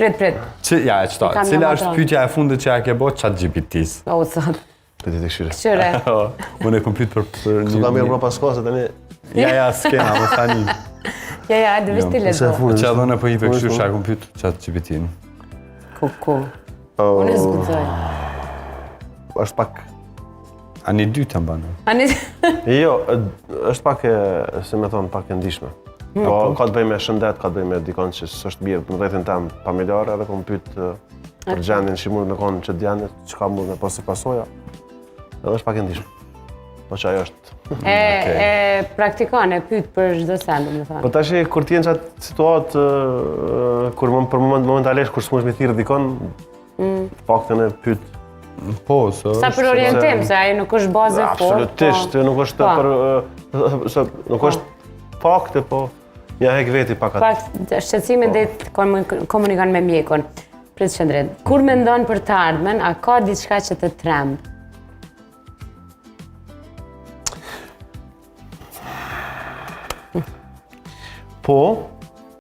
Prit. Ja, e qëta, cila është pyetja e fundit që ja ke bo ChatGPT-s? O, sot. Petit e këshyre. Këshyre. Unë e kom pyet për Këtu kam mirë pas kohë, se tani... Ja, s'kena, më tani. Ja, dhe vishti le do. Që adhone për hive kështu që a kom pyet ChatGPT-n. Ku. Unë e zgudzoj. është pak... Ani dytë të mbanë. Jo, është pak e, si me thonë, pak e ndishme. Po, ka të bëj me shëndet, ka të bëj me dikon që s'është mirë në rrethin tem familjare, edhe kom pyet për gjendin që mund me konë që djanit, që ka mund me posi pasoja. Edhe është pak e ndishme. Po që ajo është... E praktikon, e pyet për çdo send, më thonë. Po tash kur t'jen qatë situatë, kur për momentalisht kur s'mund me thirrë dikon, paktën e pyet. Po, se... Sa për orientim, se ajo nuk është bazë fort. Absolutisht, nuk është për... Nuk është fakte, po... Ja hek veti pak atë. Pak, shqetësimin dhe komunikon me mjekun. Prit Qendrit, kur mendon për të ardhmen, a ka diçka që të tremb? Po,